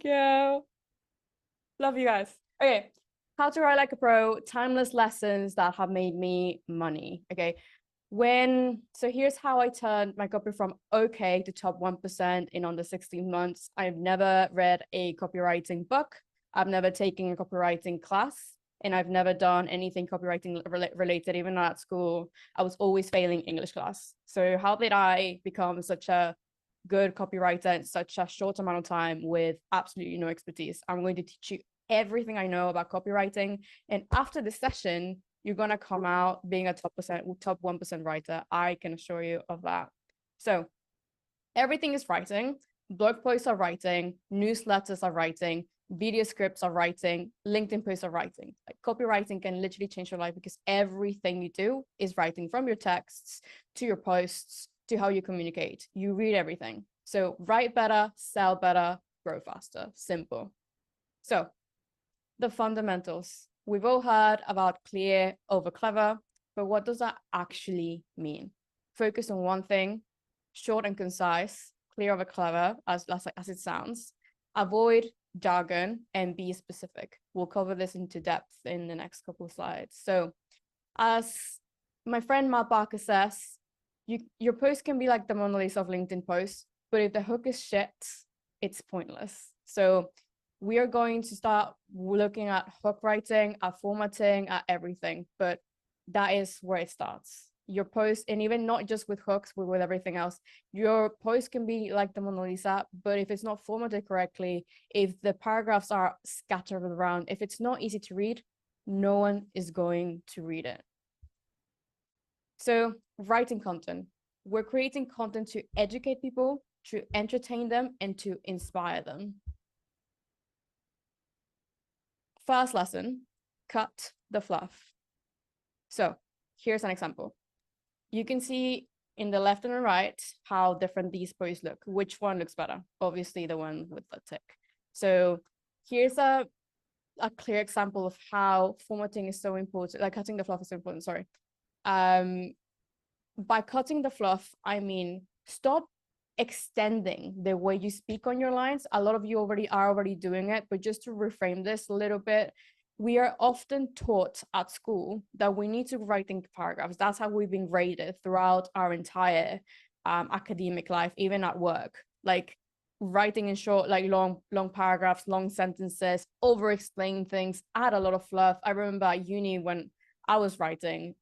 you. Love you guys. Okay. How to write like a pro, timeless lessons that have made me money. Okay. So here's how I turned my copy from okay to top 1% in under 16 months. I've never read a copywriting book. I've never taken a copywriting class, and I've never done anything copywriting related. Even at school, I was always failing English class. So how did I become such a good copywriter in such a short amount of time with absolutely no expertise? I'm going to teach you everything I know about copywriting. And after this session, you're going to come out being a top 1% writer. I can assure you of that. So everything is writing. Blog posts are writing, newsletters are writing, video scripts are writing, LinkedIn posts are writing. Like, copywriting can literally change your life because everything you do is writing, from your texts to your posts to how you communicate. You read everything. So write better, sell better, grow faster. Simple. So the fundamentals. We've all heard about clear over clever, but what does that actually mean? Focus on one thing, short and concise, clear over clever, as it sounds. Avoid jargon and be specific. We'll cover this into depth in the next couple of slides. So as my friend Matt Barker says, your post can be like the Mona Lisa of LinkedIn posts, but if the hook is shit, it's pointless. So we are going to start looking at hook writing, at formatting, at everything, but that is where it starts. Your post, and even not just with hooks, but with everything else, your post can be like the Mona Lisa, but if it's not formatted correctly, if the paragraphs are scattered around, if it's not easy to read, no one is going to read it. So writing content. We're creating content to educate people, to entertain them, and to inspire them. First lesson, cut the fluff. So here's an example. You can see in the left and the right how different these posts look. Which one looks better? Obviously the one with the tick. So here's a clear example of how formatting is so important, like cutting the fluff is so important, sorry. By cutting the fluff, I mean, stop extending the way you speak on your lines. A lot of you are already doing it, but just to reframe this a little bit, we are often taught at school that we need to write in paragraphs. That's how we've been rated throughout our entire academic life, even at work. Like writing in short, like long paragraphs, long sentences, over explaining things, add a lot of fluff. I remember at uni when I was writing,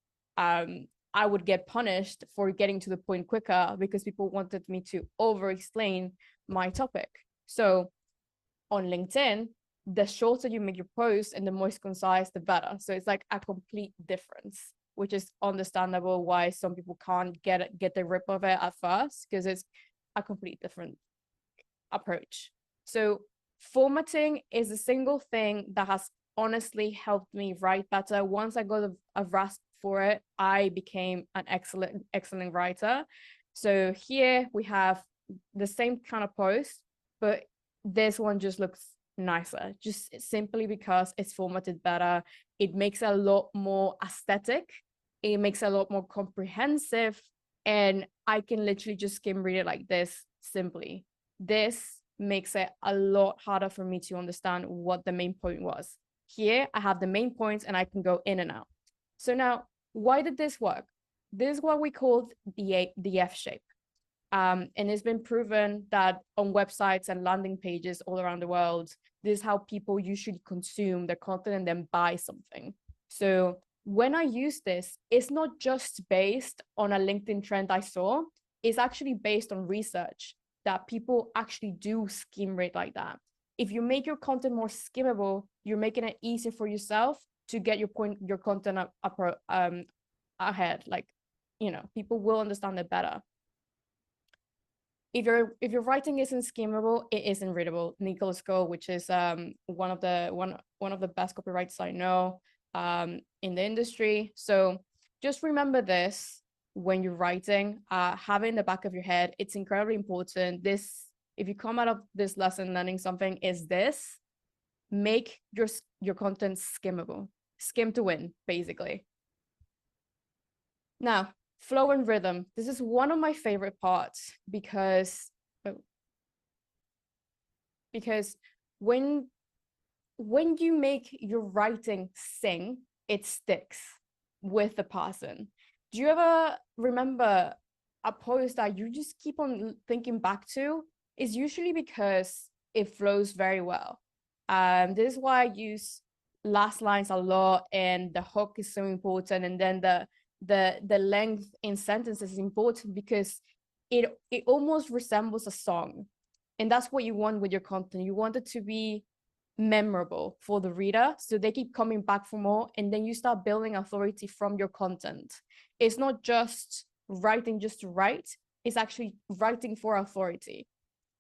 I would get punished for getting to the point quicker because people wanted me to over explain my topic. So on LinkedIn, the shorter you make your post and the more concise, the better. So it's like a complete difference, which is understandable why some people can't get the grip of it at first, because it's a complete different approach. So formatting is a single thing that has honestly helped me write better. Once I got a grasp for it, I became an excellent writer. So here we have the same kind of post, but this one just looks nicer, just simply because it's formatted better. It makes it a lot more aesthetic. It makes it a lot more comprehensive, and I can literally just skim read it like this simply. This makes it a lot harder for me to understand what the main point was. Here, I have the main points and I can go in and out. So now, why did this work? This is what we call the F shape. And it's been proven that on websites and landing pages all around the world, this is how people usually consume the content and then buy something. So when I use this, it's not just based on a LinkedIn trend I saw, it's actually based on research that people actually do skim read like that. If you make your content more skimmable, you're making it easier for yourself to get your content up ahead. Like, you know, people will understand it better. If your writing isn't skimmable, it isn't readable. Nicholas Cole, which is one of the best copywriters I know in the industry. So just remember this when you're writing, have it in the back of your head. It's incredibly important. This, if you come out of this lesson learning something, is this: make your content skimmable. Skim to win, basically. Now, flow and rhythm. This is one of my favorite parts because when you make your writing sing, it sticks with the person. Do you ever remember a post that you just keep on thinking back to? Is usually because it flows very well. This is why I use last lines a lot, and the hook is so important, and then the length in sentences is important because it almost resembles a song, and that's what you want with your content. You want it to be memorable for the reader, so they keep coming back for more, and then you start building authority from your content. It's not just writing just to write, it's actually writing for authority.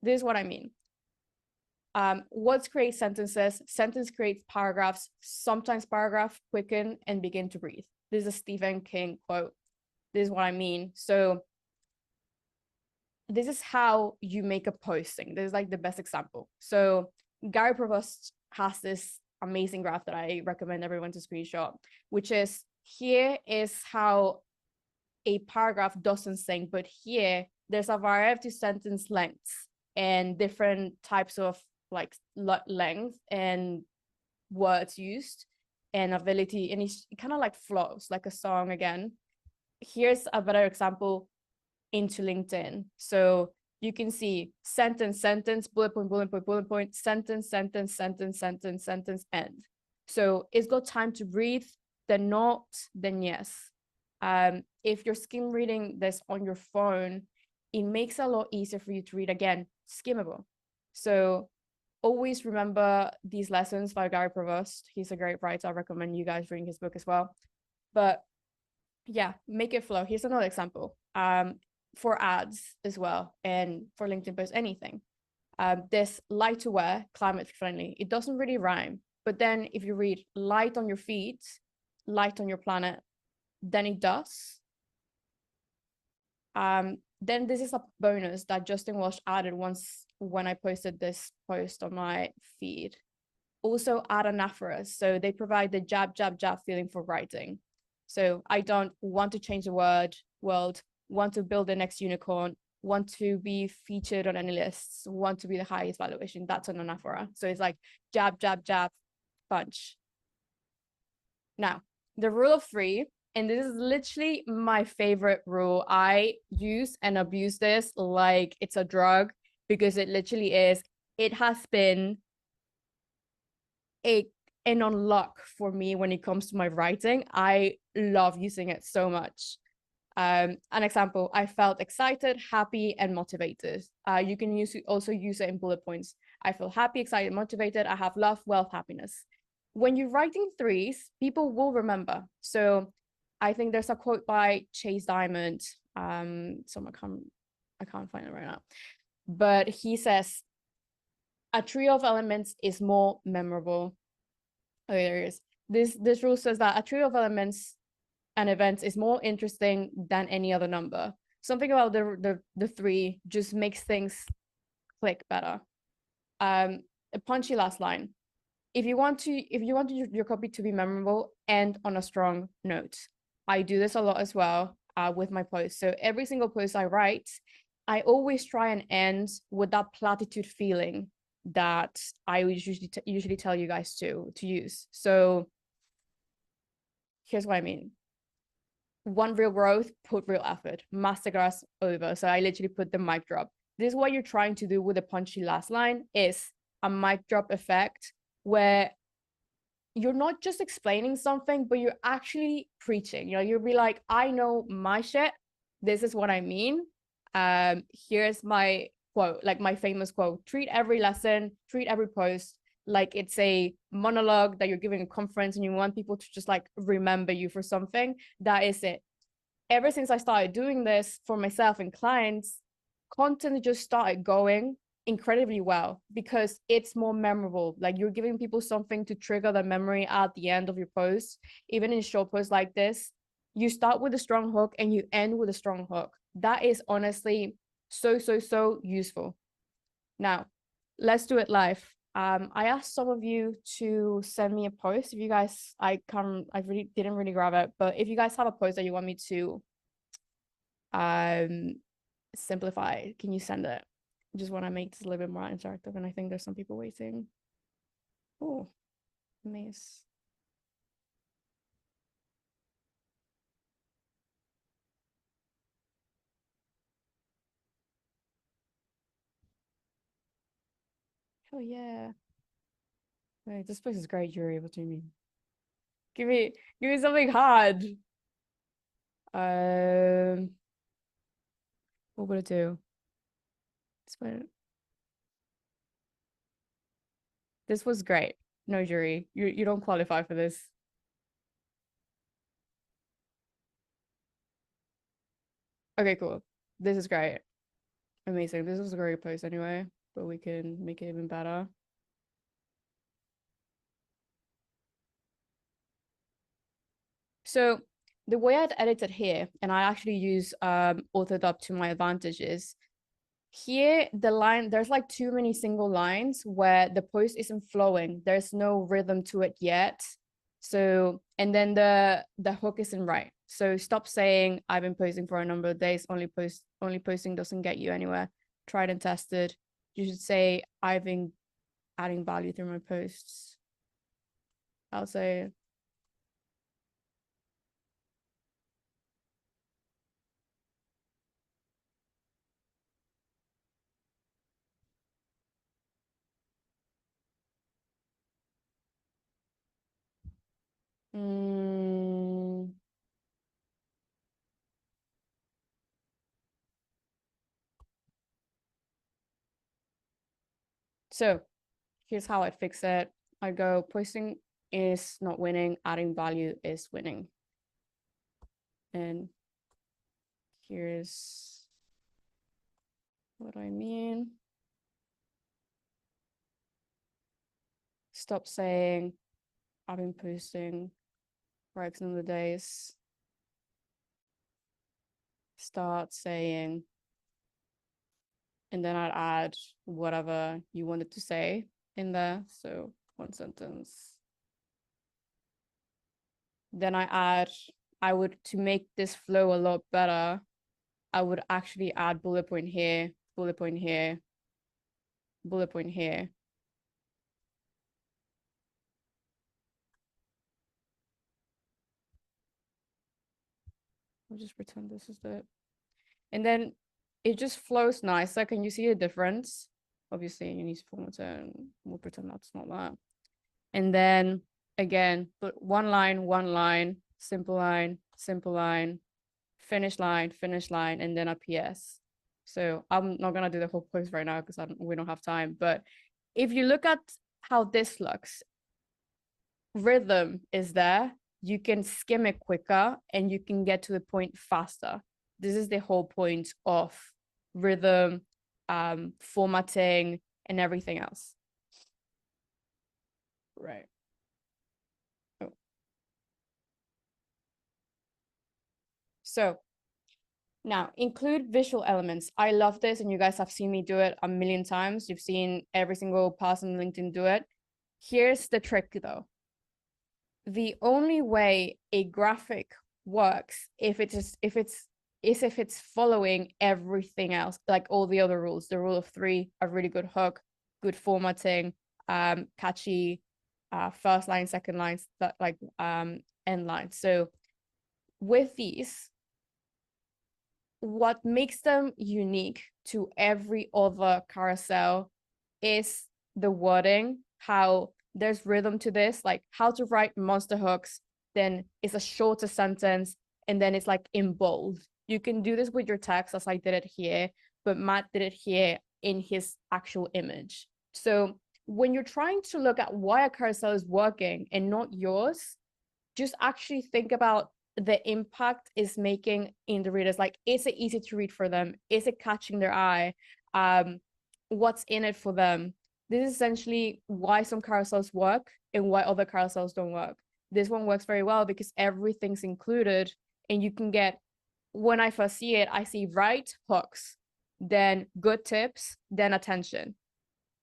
This is what I mean. Words create sentences, sentence creates paragraphs, sometimes paragraph quicken and begin to breathe. This is a Stephen King quote. This is what I mean. So this is how you make a posting. This is like the best example. So Gary Provost has this amazing graph that I recommend everyone to screenshot, which is, here is how a paragraph doesn't sing, but here there's a variety of sentence lengths and different types of like length and words used and ability, and it kind of like flows like a song again. Here's a better example into LinkedIn. So you can see sentence, sentence, bullet point, bullet point, bullet point, sentence, sentence, sentence, sentence, sentence, end. So it's got time to breathe, then not, then yes. If you're skim reading this on your phone, it makes it a lot easier for you to read again, skimmable. So always remember these lessons by Gary Provost. He's a great writer. I recommend you guys reading his book as well. But yeah, make it flow. Here's another example. For ads as well, and for LinkedIn posts, anything. This light to wear, climate friendly. It doesn't really rhyme, but then if you read light on your feet, light on your planet, then it does. Then this is a bonus that Justin Walsh added once when I posted this post on my feed. Also add anaphoras. So they provide the jab, jab, jab feeling for writing. So I don't want to change the world, want to build the next unicorn, want to be featured on any lists, want to be the highest valuation. That's an anaphora. So it's like jab, jab, jab, punch. Now, the rule of three, and this is literally my favorite rule. I use and abuse this like it's a drug, because it literally is. It has been an unlock for me when it comes to my writing. I love using it so much. An example, I felt excited, happy, and motivated. You can also use it in bullet points. I feel happy, excited, motivated. I have love, wealth, happiness. When you're writing threes, people will remember. So I think there's a quote by Chase Diamond. So I can't find it right now. But he says, a trio of elements is more memorable. Oh, there it is. This rule says that a trio of elements and events is more interesting than any other number. Something about the three just makes things click better. A punchy last line. If you want your copy to be memorable, end on a strong note. I do this a lot as well with my posts. So every single post I write, I always try and end with that platitude feeling that I usually tell you guys to use. So here's what I mean. Want real growth, put real effort. Masterclass over. So I literally put the mic drop. This is what you're trying to do with the punchy last line, is a mic drop effect, where you're not just explaining something, but you're actually preaching. You know, you'll be like, I know my shit. This is what I mean. Here's my quote, like my famous quote: treat every lesson, treat every post like it's a monologue that you're giving a conference, and you want people to just like remember you for something. That is it. Ever since I started doing this for myself and clients, content just started going incredibly well because it's more memorable. Like, you're giving people something to trigger the memory at the end of your post. Even in short posts like this, you start with a strong hook and you end with a strong hook. That is honestly so useful. Now, let's do it live. I asked some of you to send me a post. If you guys, I really didn't really grab it, but if you guys have a post that you want me to simplify, can you send it? I just want to make this a little bit more interactive, and I think there's some people waiting. Oh, mace. Oh yeah. Wait, this place is great, Yuri. What do you mean? Give me something hard. What would it do? This was great. No, Yuri, you don't qualify for this. Okay, cool. This is great. Amazing. This was a great place anyway, but we can make it even better. So the way I'd edited here, and I actually use AutoDub to my advantages. Here, the line, there's like too many single lines where the post isn't flowing. There's no rhythm to it yet. So, and then the hook isn't right. So stop saying I've been posting for a number of days. Only posting doesn't get you anywhere. Tried and tested. You should say I've been adding value through my posts. I'll say mm, so here's how I'd fix it. I'd go posting is not winning, adding value is winning. And here's what I mean. Stop saying I've been posting for X number of days. Start saying, and then I'd add whatever you wanted to say in there. So one sentence. Then I would, to make this flow a lot better, I would actually add bullet point here, bullet point here, bullet point here. I'll just pretend this is it. And then it just flows nicer. Can you see a difference? Obviously, you need to format it, and we'll pretend that's not that. And then again, but one line, simple line, finish line, and then a PS. So I'm not gonna do the whole post right now because we don't have time. But if you look at how this looks, rhythm is there. You can skim it quicker and you can get to the point faster. This is the whole point of rhythm, formatting, and everything else. Right. Oh. So now include visual elements. I love this, and you guys have seen me do it a million times. You've seen every single person on LinkedIn do it. Here's the trick though. The only way a graphic works if it's following everything else, like all the other rules. The rule of three, a really good hook, good formatting, catchy first line, second lines, that like end lines. So with these, what makes them unique to every other carousel is the wording, how there's rhythm to this, like how to write monster hooks, then it's a shorter sentence, and then it's like in bold. You can do this with your text as I did it here, but Matt did it here in his actual image. So when you're trying to look at why a carousel is working and not yours, just actually think about the impact is making in the readers. Like, is it easy to read for them? Is it catching their eye? What's in it for them? This is essentially why some carousels work and why other carousels don't work. This one works very well because everything's included, and you can get, when I first see it, I see right hooks, then good tips, then attention,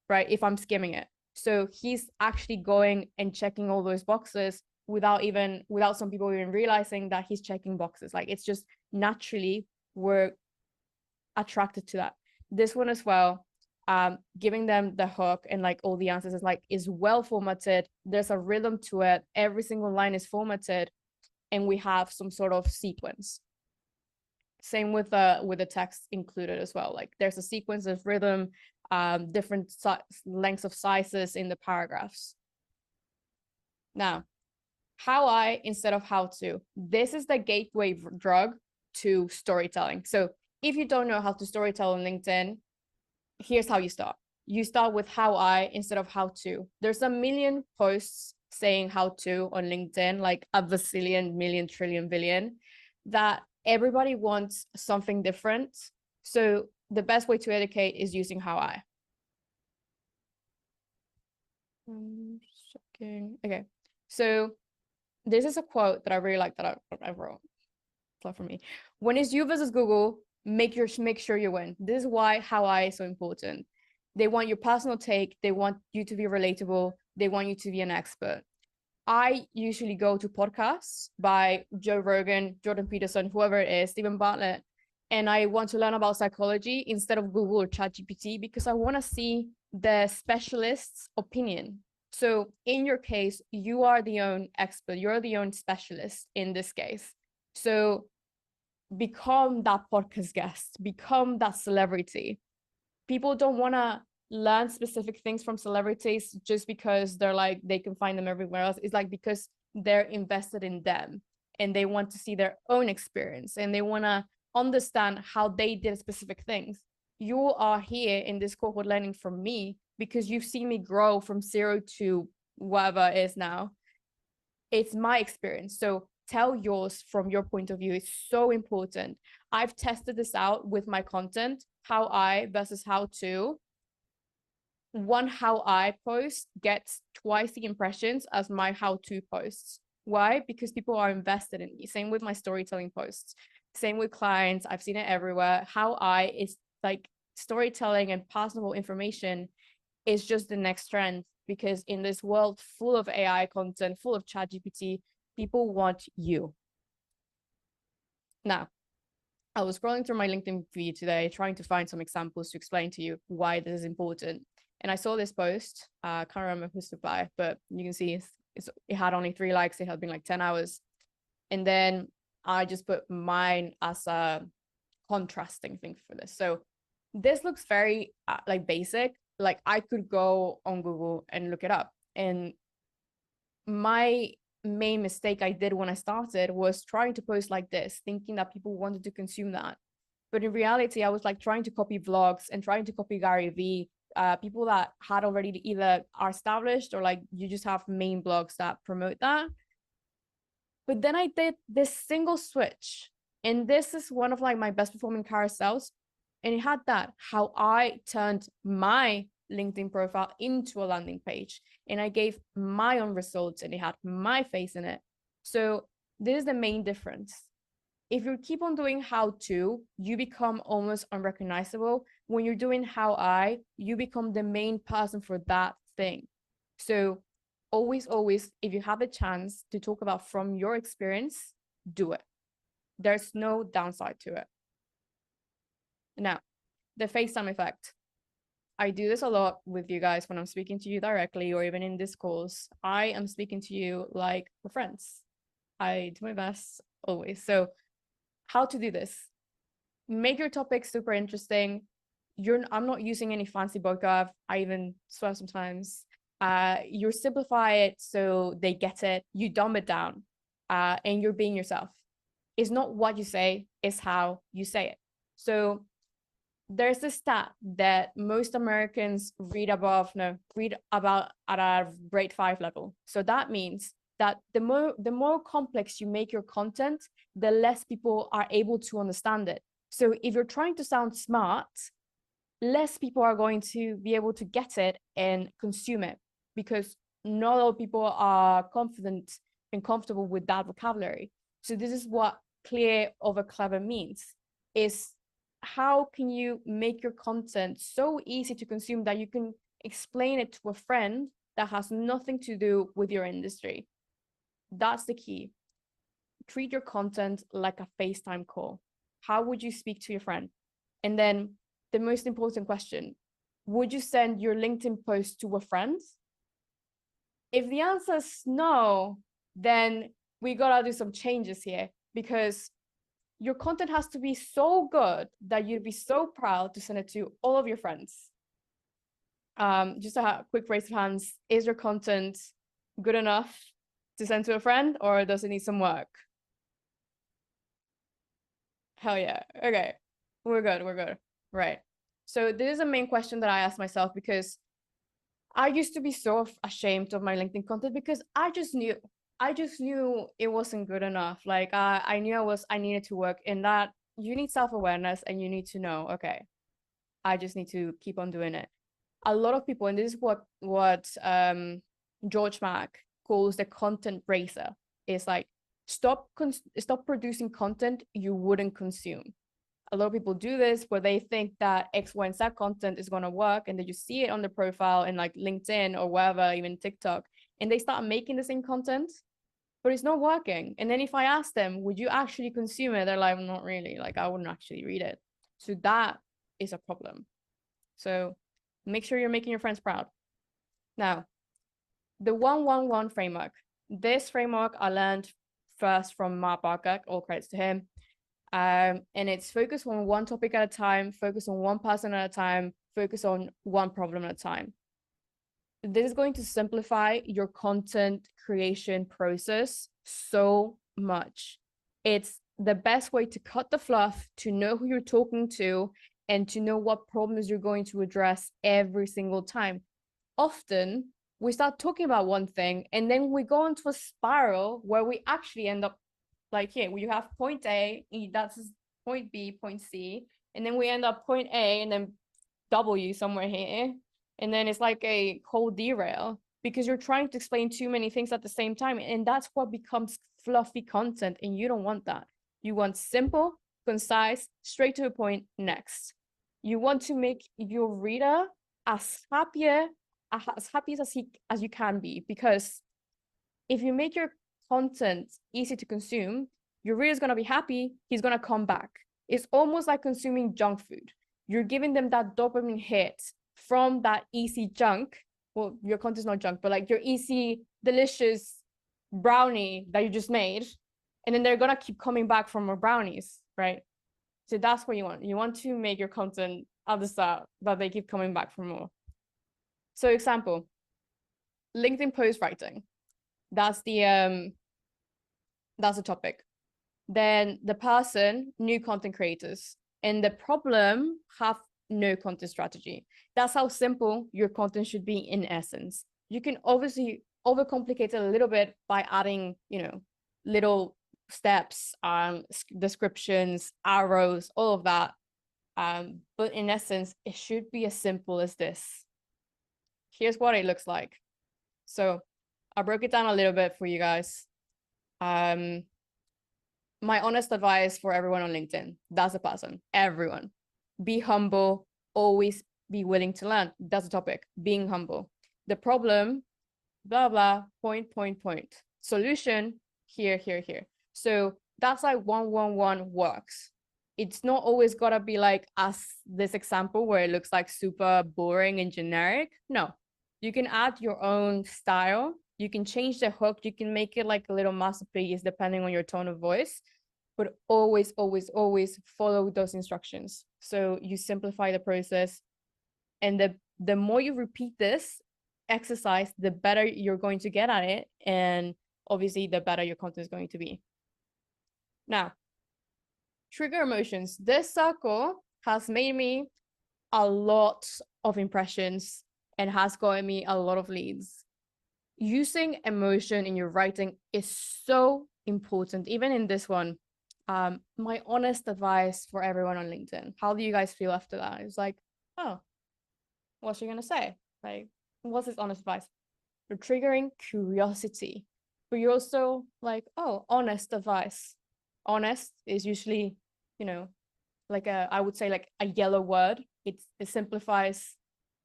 right? If I'm skimming it. So he's actually going and checking all those boxes without some people even realizing that he's checking boxes. Like, it's just naturally we're attracted to that. This one as well, giving them the hook and like all the answers is like is well formatted. There's a rhythm to it. Every single line is formatted, and we have some sort of sequence. Same with the text included as well. Like there's a sequence of rhythm, different lengths of sizes in the paragraphs. Now, how I instead of how to. This is the gateway drug to storytelling. So if you don't know how to storytell on LinkedIn, here's how you start. You start with how I instead of how to. There's a million posts saying how to on LinkedIn, like a bazillion, million, trillion, billion, that everybody wants something different. So the best way to educate is using how I. Okay, so this is a quote that I really like that I wrote. It's not for me. When it's you versus Google, make sure you win. This is why how I is so important. They want your personal take. They want you to be relatable. They want you to be an expert. I usually go to podcasts by Joe Rogan, Jordan Peterson, whoever it is, Stephen Bartlett, and I want to learn about psychology instead of Google or ChatGPT because I want to see the specialist's opinion. So in your case, you are the own expert, you're the own specialist in this case. So become that podcast guest, become that celebrity. People don't want to learn specific things from celebrities just because they're like they can find them everywhere else. It's like because they're invested in them and they want to see their own experience and they want to understand how they did specific things. You are here in this cohort learning from me because you've seen me grow from 0 to whatever it is now. It's my experience. So tell yours from your point of view. It's so important. I've tested this out with my content, how I versus how to. One how I post gets twice the impressions as my how to posts. Why? Because people are invested in me. Same with my storytelling posts. Same with clients. I've seen it everywhere. How I is like storytelling and personal information is just the next trend because in this world full of AI content, full of ChatGPT, people want you. Now, I was scrolling through my LinkedIn feed today, trying to find some examples to explain to you why this is important. And I saw this post. I can't remember who's to by, but you can see it had only 3 likes. It had been like 10 hours. And then I just put mine as a contrasting thing for this. So this looks very like basic. Like I could go on Google and look it up. And my main mistake I did when I started was trying to post like this, thinking that people wanted to consume that. But in reality, I was like trying to copy vlogs and trying to copy Gary Vee, people that had already either are established or like you just have main blogs that promote that. But then I did this single switch, and this is one of like my best performing carousels. And it had that how I turned my LinkedIn profile into a landing page, and I gave my own results, and it had my face in it. So this is the main difference. If you keep on doing how to, you become almost unrecognizable. When you're doing how I, you become the main person for that thing. So always, if you have a chance to talk about from your experience, do it. There's no downside to it. Now, the FaceTime effect. I do this a lot with you guys when I'm speaking to you directly or even in this course. I am speaking to you like we're friends. I do my best always. So how to do this? Make your topic super interesting. I'm not using any fancy vocab. I even swear sometimes. You simplify it so they get it. You dumb it down, and you're being yourself. It's not what you say, it's how you say it. So there's a stat that most Americans read about at a grade 5 level. So that means that the more complex you make your content, the less people are able to understand it. So if you're trying to sound smart, less people are going to be able to get it and consume it because not all people are confident and comfortable with that vocabulary. So this is what clear over clever means, is how can you make your content so easy to consume that you can explain it to a friend that has nothing to do with your industry. That's the key. Treat your content like a FaceTime call. How would you speak to your friend? And then the most important question, would you send your LinkedIn post to a friend? If the answer is no, then we gotta do some changes here, because your content has to be so good that you'd be so proud to send it to all of your friends. Just a quick raise of hands. Is your content good enough to send to a friend, or does it need some work? Hell yeah. Okay. We're good. We're good. Right. So this is a main question that I ask myself, because I used to be so ashamed of my LinkedIn content, because I just knew it wasn't good enough. Like I knew I needed to work in that. You need self-awareness, and you need to know, okay, I just need to keep on doing it. A lot of people, and this is what George Mack calls the content racer. It's like, stop producing content you wouldn't consume. A lot of people do this where they think that X, Y, and Z content is going to work, and they just see it on the profile in like LinkedIn or wherever, even TikTok, and they start making the same content, but it's not working. And then if I ask them, would you actually consume it? They're like, not really. Like, I wouldn't actually read it. So that is a problem. So make sure you're making your friends proud. Now, the 111 framework. This framework I learned first from Mark Barker, all credits to him. And it's focus on one topic at a time, focus on one person at a time, focus on one problem at a time. This is going to simplify your content creation process so much. It's the best way to cut the fluff, to know who you're talking to, and to know what problems you're going to address every single time. Often we start talking about one thing, and then we go into a spiral where we actually end up like here, you have point A, that's point B, point C, and then we end up point A and then W somewhere here. And then it's like a whole derail, because you're trying to explain too many things at the same time. And that's what becomes fluffy content. And you don't want that. You want simple, concise, straight to the point, next. You want to make your reader as happy as you can be, because if you make your content easy to consume, your reader's going to be happy, he's going to come back. It's almost like consuming junk food. You're giving them that dopamine hit from that easy junk. Well, your content's not junk, but like your easy, delicious brownie that you just made. And then they're going to keep coming back for more brownies, right? So that's what you want. You want to make your content at the start that they keep coming back for more. So example, LinkedIn post writing. That's the topic. Then the person, new content creators, and the problem, have no content strategy. That's how simple your content should be in essence. You can obviously overcomplicate it a little bit by adding, little steps, descriptions, arrows, all of that. But in essence, it should be as simple as this. Here's what it looks like. So I broke it down a little bit for you guys. My honest advice for everyone on LinkedIn, that's the person, everyone. Be humble, always be willing to learn. That's the topic, being humble. The problem, blah, blah, point. Solution, here. So that's like 111 works. It's not always gotta be like as this example where it looks like super boring and generic. No, you can add your own style. You can change the hook. You can make it like a little masterpiece depending on your tone of voice, but always follow those instructions. So you simplify the process, and the more you repeat this exercise, the better you're going to get at it, and obviously the better your content is going to be. Now, trigger emotions. This circle has made me a lot of impressions and has gotten me a lot of leads. Using emotion in your writing is so important. Even in this one, my honest advice for everyone on LinkedIn. How do you guys feel after that? It's like, oh, what's she gonna say? Like, what's this honest advice? You're triggering curiosity, but you're also like, oh, honest advice. Honest is usually, like I would say like a yellow word. It simplifies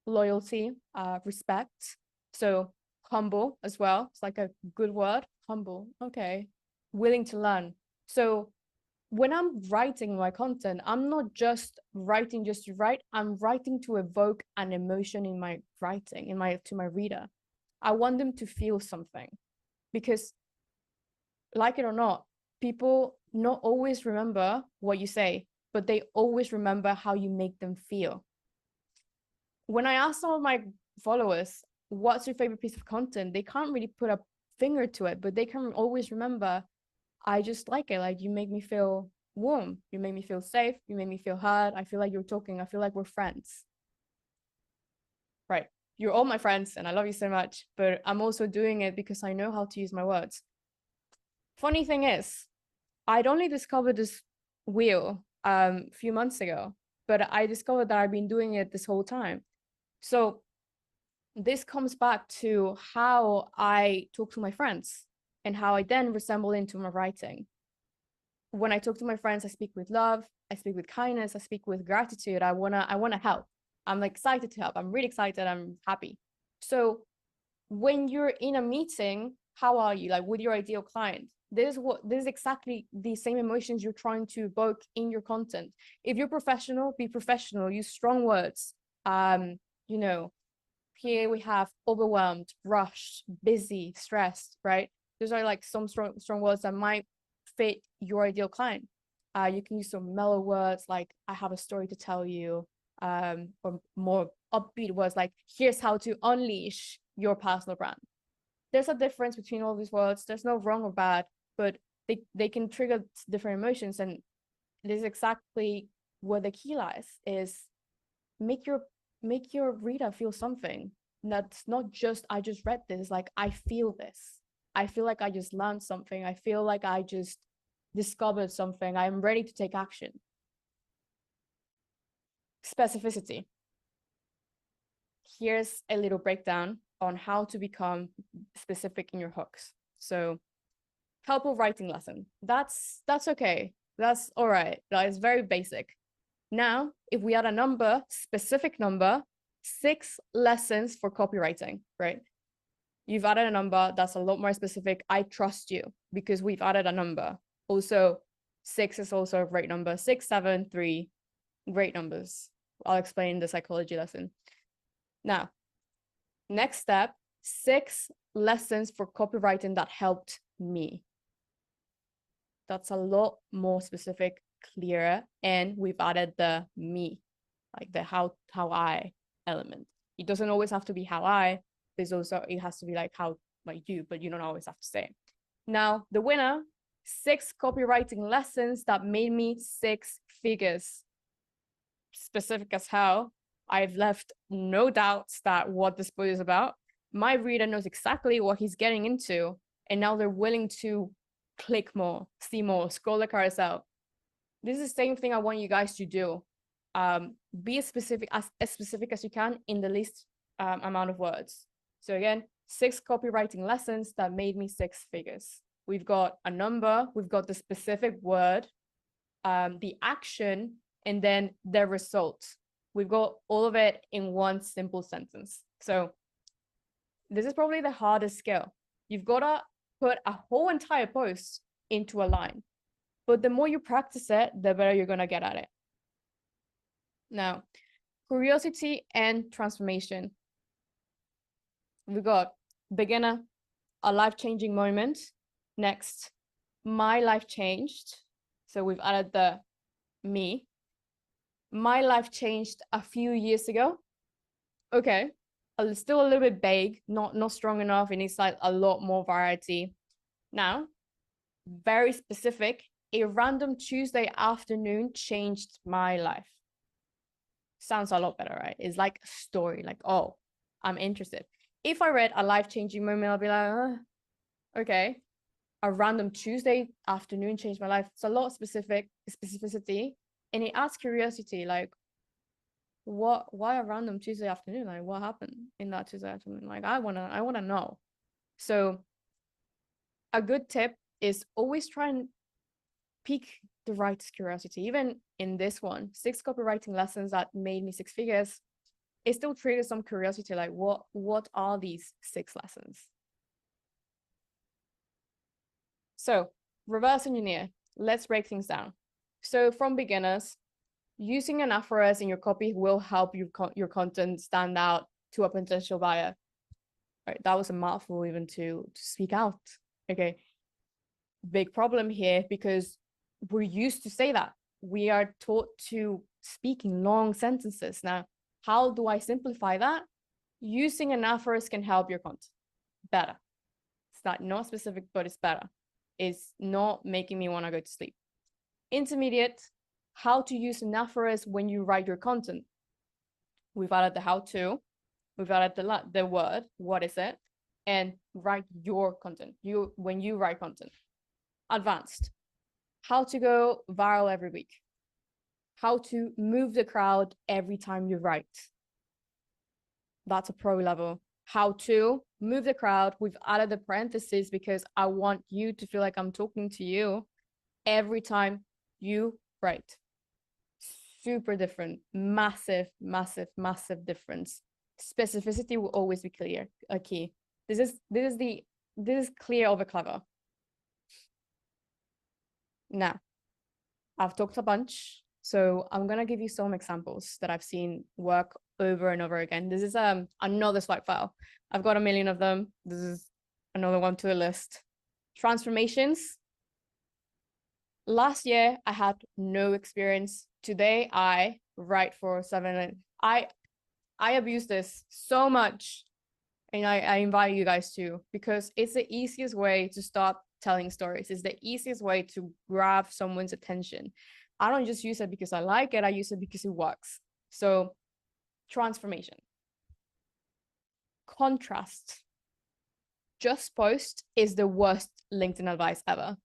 loyalty, respect. So humble as well. It's like a good word, humble. Okay. Willing to learn. So when I'm writing my content, I'm not just writing just to write. I'm writing to evoke an emotion in my writing, to my reader. I want them to feel something, because, like it or not, people not always remember what you say, but they always remember how you make them feel. When I ask some of my followers, what's your favorite piece of content? They can't really put a finger to it, but they can always remember, I just like it. Like, you make me feel warm. You make me feel safe. You make me feel heard. I feel like you're talking. I feel like we're friends. Right. You're all my friends and I love you so much, but I'm also doing it because I know how to use my words. Funny thing is, I'd only discovered this wheel a few months ago, but I discovered that I've been doing it this whole time. So this comes back to how I talk to my friends and how I then resemble into my writing. When I talk to my friends, I speak with love, I speak with kindness, I speak with gratitude. I wanna help. I'm excited to help. I'm really excited. I'm happy. So when you're in a meeting, how are you, like, with your ideal client? This is exactly the same emotions you're trying to evoke in your content. If you're professional, be professional, use strong words. You know, here we have overwhelmed, rushed, busy, stressed, right? Those are like some strong words that might fit your ideal client. You can use some mellow words like, I have a story to tell you, or more upbeat words like, here's how to unleash your personal brand. There's a difference between all these words. There's no wrong or bad, but they can trigger different emotions. And this is exactly where the key lies, is make your reader feel something. That's not just, I just read this, like, I feel this. I feel like I just learned something. I feel like I just discovered something. I'm ready to take action. Specificity. Here's a little breakdown on how to become specific in your hooks. So, helpful writing lesson. That's okay. That's all right. That is very basic. Now, if we add a number, specific number, 6 lessons for copywriting, right? You've added a number that's a lot more specific. I trust you because we've added a number. Also, 6 is also a great number. 6, 7, 3, great numbers. I'll explain the psychology lesson. Now, next step, 6 lessons for copywriting that helped me. That's a lot more specific, clearer, and we've added the me, like the how I element. It doesn't always have to be how I. There's also, it has to be like how, like you, but you don't always have to say. Now, the winner, 6 copywriting lessons that made me 6 figures. Specific as hell. I've left no doubts that what this book is about. My reader knows exactly what he's getting into, and now they're willing to click more, see more, scroll the carousel. This is the same thing I want you guys to do. Be as specific as you can in the least amount of words. So again, 6 copywriting lessons that made me 6 figures. We've got a number, we've got the specific word, the action, and then the result. We've got all of it in one simple sentence. So this is probably the hardest skill. You've got to put a whole entire post into a line. But the more you practice it, the better you're going to get at it. Now, curiosity and transformation. We got beginner, a life-changing moment. Next, my life changed. So we've added the me. My life changed a few years ago. Okay, still a little bit vague, not strong enough. It needs like a lot more variety. Now, very specific. A random Tuesday afternoon changed my life. Sounds a lot better, right? It's like a story, like, oh, I'm interested. If I read a life-changing moment, I'll be like, okay. A random Tuesday afternoon changed my life. It's a lot of specificity, and it adds curiosity, like, why a random Tuesday afternoon? Like, what happened in that Tuesday afternoon? Like, I wanna know. So a good tip is always try and pique the writer's curiosity. Even in this one, 6 copywriting lessons that made me 6 figures, it still triggers some curiosity, like, what are these 6 lessons? So reverse engineer. let's break things down. So from beginners, using an aphorism in your copy will help your content stand out to a potential buyer. Right, that was a mouthful even to speak out. Okay, big problem here because we're used to say that. We are taught to speak in long sentences. Now, how do I simplify that? Using an aphorism can help your content better. It's not specific, but it's better. It's not making me want to go to sleep. Intermediate, how to use an aphorism when you write your content. We've added the how-to, we've added the word, what is it, and write your content. When you write content. Advanced, how to go viral every week, how to move the crowd every time you write. That's a pro level. How to move the crowd. We've added the parentheses because I want you to feel like I'm talking to you every time you write. Super different, massive, massive, massive difference. Specificity will always be clear, a key. This is clear over clever. Now, I've talked a bunch, so I'm gonna give you some examples that I've seen work over and over again. This is another swipe file. I've got a million of them. This is another one to the list. Transformations. Last year, I had no experience. Today, I write for 7. I abuse this so much, and I invite you guys to, because it's the easiest way to start telling stories. It's the easiest way to grab someone's attention. I don't just use it because I like it. I use it because it works. So transformation. Contrast. Just post is the worst LinkedIn advice ever.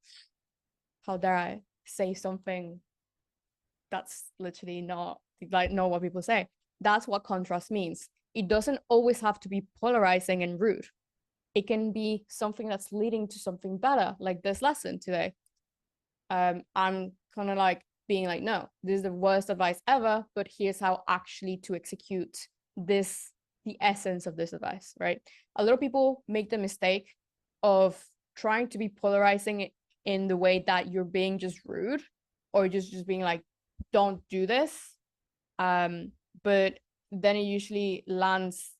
How dare I say something that's literally not what people say. That's what contrast means. It doesn't always have to be polarizing and rude. It can be something that's leading to something better, like this lesson today. I'm kind of like being like, no, this is the worst advice ever, but here's how actually to execute this, the essence of this advice, right? A lot of people make the mistake of trying to be polarizing in the way that you're being just rude or just being like, don't do this. But then it usually lands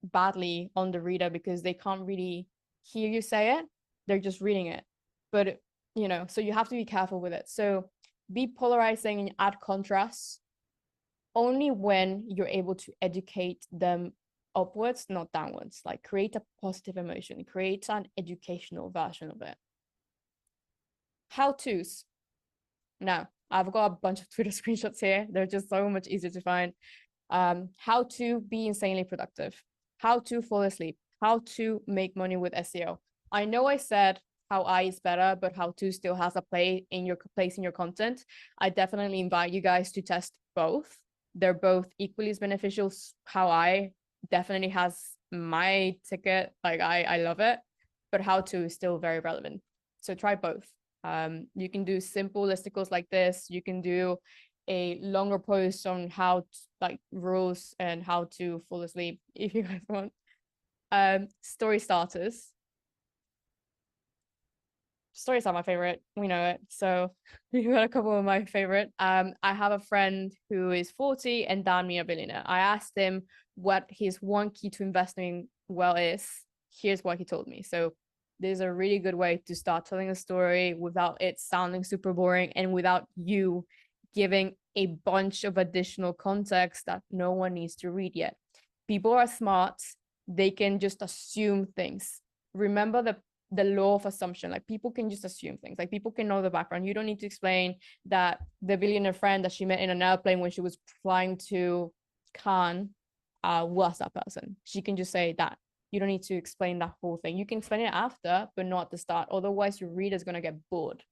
badly on the reader because they can't really hear you say it. They're just reading it. But, so you have to be careful with it. So be polarizing and add contrast only when you're able to educate them upwards, not downwards. Like create a positive emotion, create an educational version of it. How-tos. Now, I've got a bunch of Twitter screenshots here. They're just so much easier to find. How to be insanely productive, how to fall asleep, how to make money with SEO. I know I said how I is better, but how to still has a place in your content. I definitely invite you guys to test both. They're both equally as beneficial. How I definitely has my ticket. Like I love it, but how to is still very relevant. So try both. You can do simple listicles like this. You can do a longer post on how to, like rules and how to fall asleep if you guys want. Story starters. Stories are my favorite. We know it. So we got a couple of my favorite. I have a friend who is 40 and damn near a billionaire. I asked him what his one key to investing well is. Here's what he told me. So there's a really good way to start telling a story without it sounding super boring and without you giving a bunch of additional context that no one needs to read yet. People are smart. They can just assume things. Remember the law of assumption. Like people can just assume things. Like people can know the background. You don't need to explain that the billionaire friend that she met in an airplane when she was flying to Cannes was that person. She can just say that. You don't need to explain that whole thing. You can explain it after, but not at the start. Otherwise, your reader's going to get bored.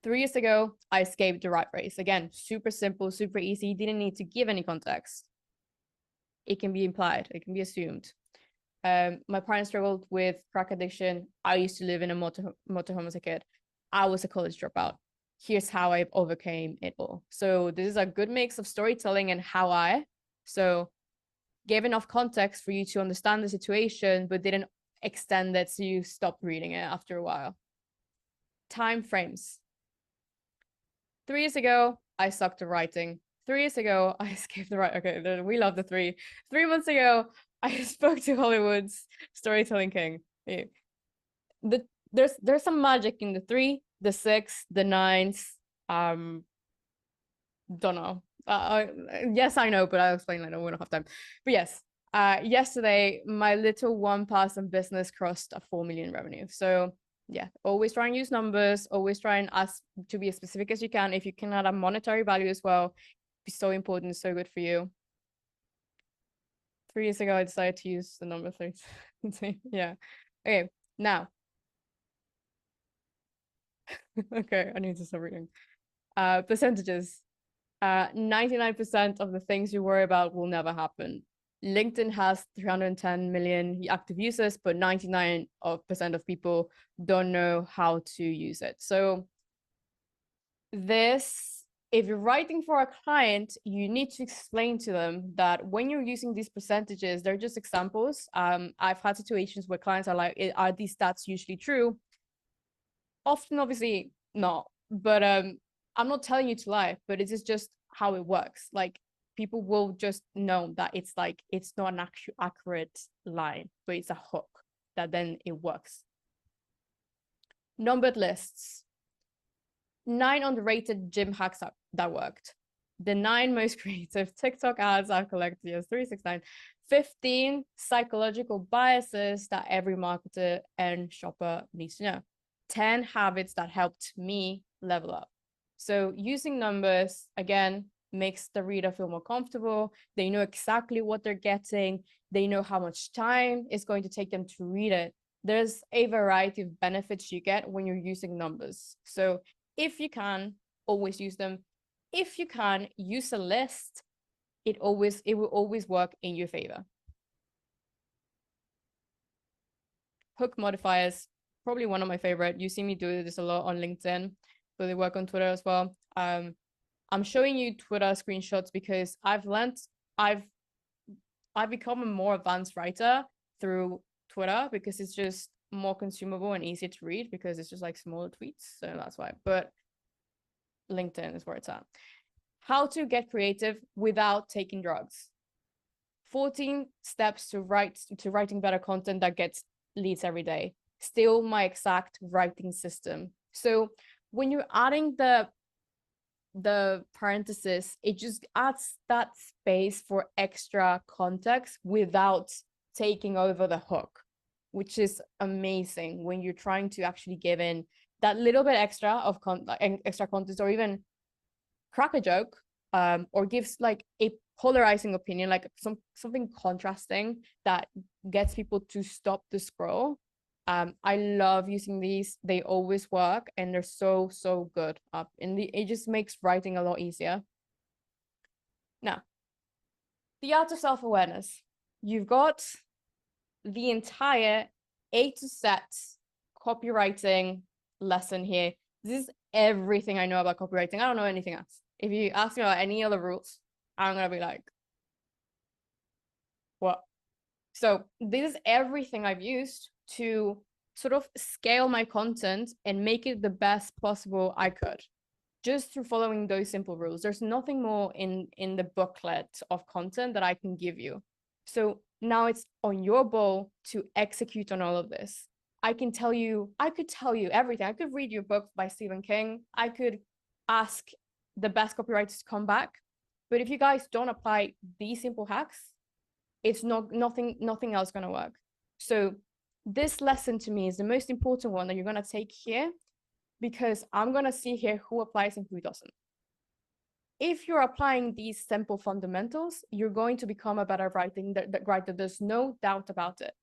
3 years ago, I escaped the rat race. Again, super simple, super easy. Didn't need to give any context. It can be implied. It can be assumed. My parents struggled with crack addiction. I used to live in a motorhome as a kid. I was a college dropout. Here's how I overcame it all. So this is a good mix of storytelling and how I. So gave enough context for you to understand the situation, but didn't extend it so you stopped reading it after a while. time frames. 3 years ago, I sucked at writing. 3 years ago, I skipped the writing. Okay, we love the 3. 3 months ago, I spoke to Hollywood's storytelling king. There's some magic in the 3, the 6, the 9s. Don't know. Yes, I know, but I'll explain later. We don't have time. But yes, yesterday my little one-person business crossed a 4 million revenue. So yeah, always try and use numbers. Always try and ask to be as specific as you can. If you can add a monetary value as well, be so important, so good for you. 3 years ago, I decided to use the number 3. Yeah. Okay. Now. Okay, I need to stop reading. Percentages. 99% of the things you worry about will never happen. LinkedIn has 310 million active users, but 99% of people don't know how to use it. So this, if you're writing for a client, you need to explain to them that when you're using these percentages, they're just examples. I've had situations where clients are like, are these stats usually true? Often, obviously not, but I'm not telling you to lie, but it is just how it works. Like people will just know that it's like, it's not an accurate line, but it's a hook that then it works. Numbered lists. 9 underrated gym hacks that worked. The 9 most creative TikTok ads I've collected years 369. 15 psychological biases that every marketer and shopper needs to know. 10 habits that helped me level up. So using numbers, again, makes the reader feel more comfortable. They know exactly what they're getting. They know how much time it's going to take them to read it. There's a variety of benefits you get when you're using numbers. So if you can, always use them. If you can, use a list. It will always work in your favor. Hook modifiers, probably one of my favorite. You see me do this a lot on LinkedIn, but they work on Twitter as well. I'm showing you Twitter screenshots because I've become a more advanced writer through Twitter because it's just more consumable and easier to read because it's just like smaller tweets. So that's why. But LinkedIn is where it's at. How to get creative without taking drugs. 14 steps to writing better content that gets leads every day. Still my exact writing system. So when you're adding the parenthesis, it just adds that space for extra context without taking over the hook, which is amazing when you're trying to actually give in that little bit extra of extra context, or even crack a joke, or gives like a polarizing opinion, like something contrasting that gets people to stop the scroll. I love using these. They always work and they're so good. It just makes writing a lot easier. Now, the art of self-awareness. You've got the entire A to Z copywriting lesson here. This is everything I know about copywriting. I don't know anything else. If you ask me about any other rules, I'm gonna be like, what? So this is everything I've used to sort of scale my content and make it the best possible I could, just through following those simple rules. There's nothing more in the booklet of content that I can give you. So now it's on your ball to execute on all of this. I could tell you everything. I could read your book by Stephen King. I could ask the best copywriters to come back. But if you guys don't apply these simple hacks, it's nothing else gonna work. So this lesson to me is the most important one that you're gonna take here, because I'm gonna see here who applies and who doesn't. If you're applying these simple fundamentals, you're going to become a better writer. There's no doubt about it.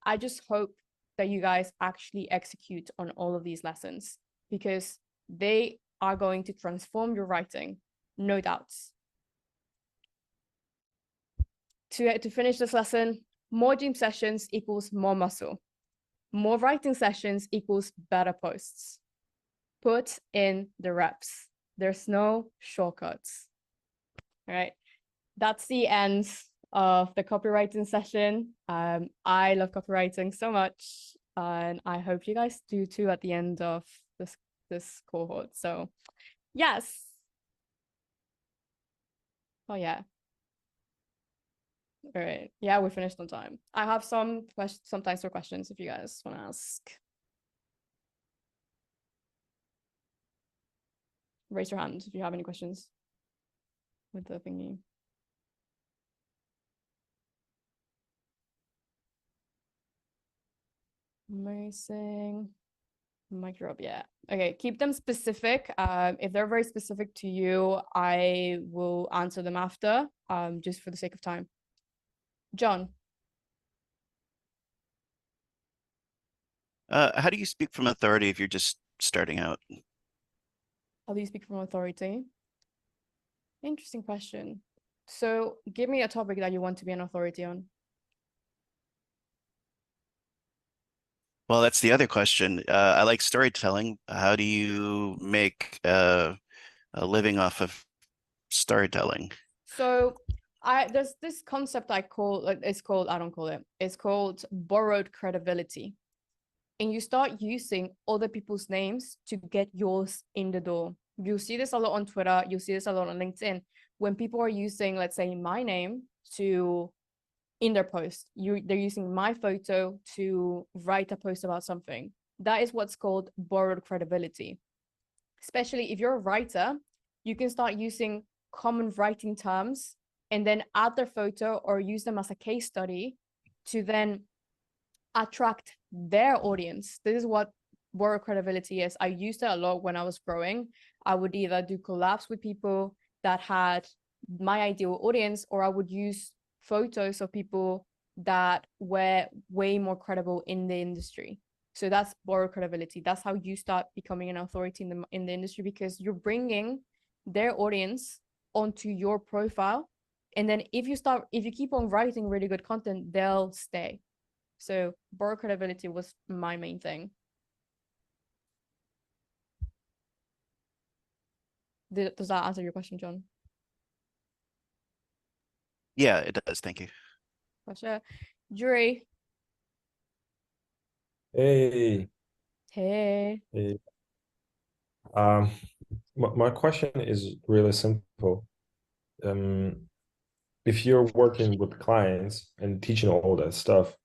I just hope that you guys actually execute on all of these lessons, because they are going to transform your writing, no doubts. To finish this lesson, more gym sessions equals more muscle. More writing sessions equals better posts. Put in the reps. There's no shortcuts. All right. That's the end of the copywriting session. I love copywriting so much, and I hope you guys do too at the end of this this cohort. So yes. Oh yeah. All right. Yeah, we finished on time. I have some times for questions if you guys want to ask. Raise your hand if you have any questions with the thingy. Amazing. Mic drop, yeah. Okay, keep them specific. If they're very specific to you, I will answer them after, just for the sake of time. John. How do you speak from authority if you're just starting out? How do you speak from authority? Interesting question. So give me a topic that you want to be an authority on. Well, that's the other question. I like storytelling. How do you make a living off of storytelling? So there's this concept I call, it's called, I don't call it, it's called borrowed credibility. And you start using other people's names to get yours in the door. You'll see this a lot on Twitter. You'll see this a lot on LinkedIn. When people are using, let's say, my name to in their post, they're using my photo to write a post about something. That is what's called borrowed credibility. Especially if you're a writer, you can start using common writing terms and then add their photo or use them as a case study to then attract their audience. This is what borrow credibility is. I used it a lot when I was growing. I would either do collabs with people that had my ideal audience, or I would use photos of people that were way more credible in the industry. So that's borrow credibility. That's how you start becoming an authority in the industry, because you're bringing their audience onto your profile. And then if you keep on writing really good content, they'll stay. So borrow credibility was my main thing. Does that answer your question, John? Yeah, it does. Thank you. Gotcha. Jury. Hey. Hey. Hey. My question is really simple. If you're working with clients and teaching all that stuff,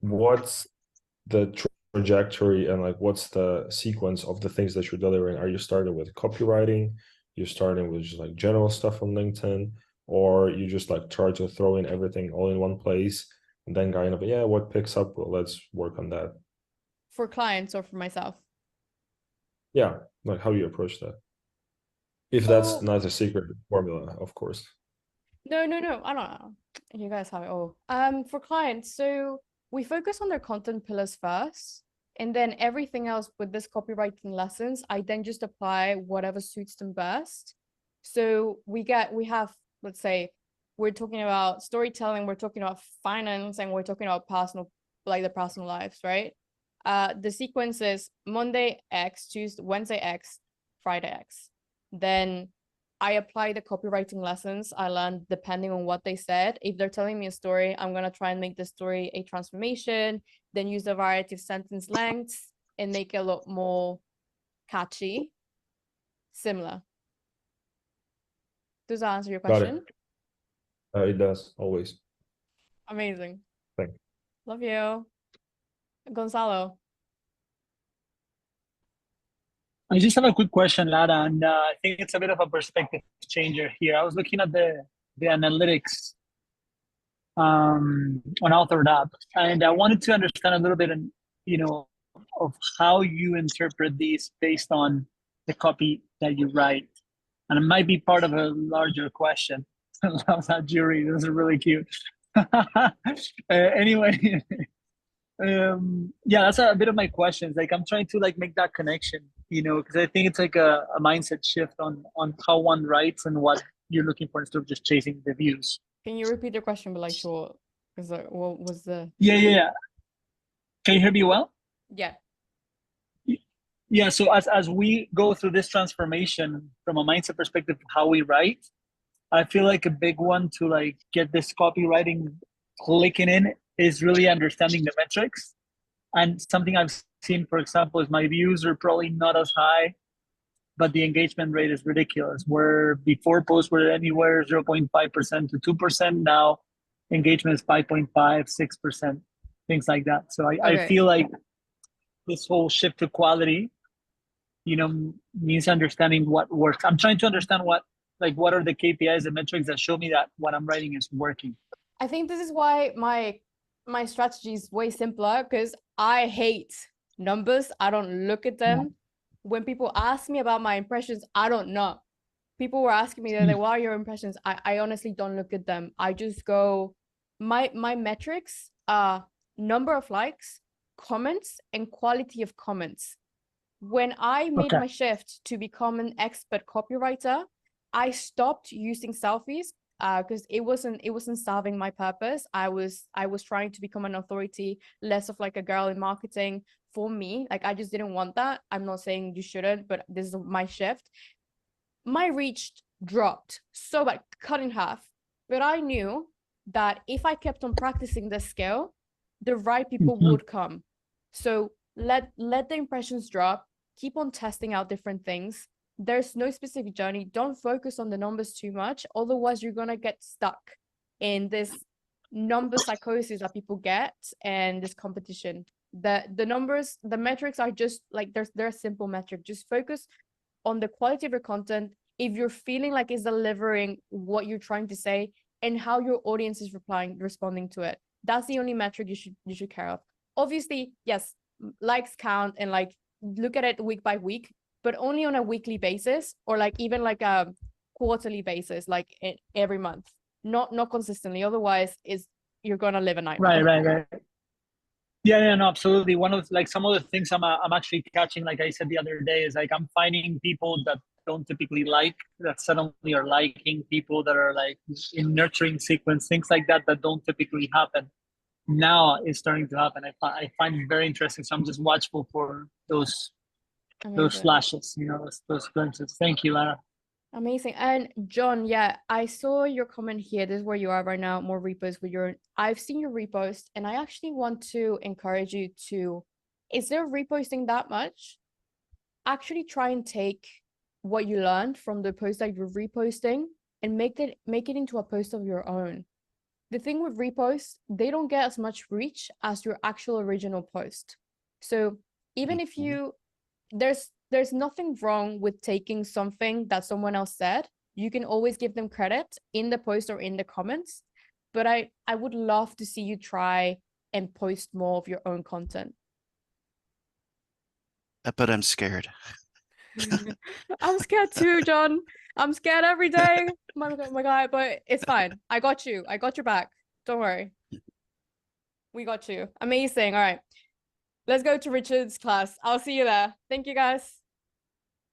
what's the trajectory and like what's the sequence of the things that you're delivering? Are you starting with copywriting? You're starting with just like general stuff on LinkedIn, or you just like try to throw in everything all in one place and then kind of, yeah, what picks up? Well, let's work on that. For clients or for myself? Yeah, like how do you approach that? If that's not a secret formula, of course. No, I don't know. You guys have it all. For clients, so we focus on their content pillars first, and then everything else with this copywriting lessons, I then just apply whatever suits them best. So we have, let's say, we're talking about storytelling, we're talking about finance, and we're talking about personal, like the personal lives, right? The sequence is Monday X, Tuesday, Wednesday X, Friday X. Then I apply the copywriting lessons I learned depending on what they said. If they're telling me a story, I'm going to try and make the story a transformation, then use a variety of sentence lengths and make it a lot more catchy. Similar. Does that answer your question? Got it. It does, always. Amazing. Thanks. Love you. Gonzalo. I just have a quick question, Lara, and I think it's a bit of a perspective changer here. I was looking at the analytics on Authored App, and I wanted to understand a little bit, of how you interpret these based on the copy that you write, and it might be part of a larger question. I love that, Jury. Those are really cute. Anyway. Yeah, that's a bit of my questions. Like I'm trying to like make that connection, because I think it's like a mindset shift on how one writes and what you're looking for instead of just chasing the views. Can you repeat the question, but like short? Because what was the? Yeah. Can you hear me well? Yeah. Yeah. So as we go through this transformation from a mindset perspective, how we write, I feel like a big one to like get this copywriting clicking in is really understanding the metrics. And something I've seen, for example, is my views are probably not as high, but the engagement rate is ridiculous. Where before posts were anywhere 0.5% to 2%, now engagement is 5.5, 6%, things like that. So I Okay. feel like this whole shift to quality, means understanding what works. I'm trying to understand what are the KPIs, the metrics that show me that what I'm writing is working. I think this is why my strategy is way simpler, because I hate numbers. I don't look at them. When people ask me about my impressions, I don't know. People were asking me the other day, what are your impressions? I honestly don't look at them. I just go, my metrics are number of likes, comments, and quality of comments. When I made my shift to become an expert copywriter, I stopped using selfies because it wasn't serving my purpose. I was trying to become an authority, less of like a girl in marketing for me. Like, I just didn't want that. I'm not saying you shouldn't, but this is my shift. My reach dropped so bad, cut in half. But I knew that if I kept on practicing this skill, the right people would come. So let the impressions drop, keep on testing out different things. There's no specific journey. Don't focus on the numbers too much. Otherwise, you're gonna get stuck in this number psychosis that people get and this competition. The numbers, the metrics are just like they're a simple metric. Just focus on the quality of your content, if you're feeling like it's delivering what you're trying to say, and how your audience is responding to it. That's the only metric you should care of. Obviously, yes, likes count, and like look at it week by week, but only on a weekly basis, or like even like a quarterly basis, like every month, not consistently. Otherwise, you're gonna live a nightmare. Right. Yeah, no, absolutely. One of some of the things I'm actually catching, like I said the other day, is like I'm finding people that don't typically like, that suddenly are liking, people that are like in nurturing sequence, things like that don't typically happen. Now it's starting to happen. I find it very interesting. So I'm just watchful for those flashes, those glimpses. Thank you, Lara. Amazing. And John, yeah, I saw your comment here. This is where you are right now, more reposts with I've seen your repost, and I actually want to encourage you to, instead of reposting that much, actually try and take what you learned from the post that you're reposting and make it into a post of your own. The thing with reposts, they don't get as much reach as your actual original post. So even if there's nothing wrong with taking something that someone else said. You can always give them credit in the post or in the comments. But I would love to see you try and post more of your own content. But I'm scared. I'm scared too, John. I'm scared every day. My God, but it's fine. I got you. I got your back. Don't worry. We got you. Amazing. All right. Let's go to Richard's class. I'll see you there. Thank you, guys.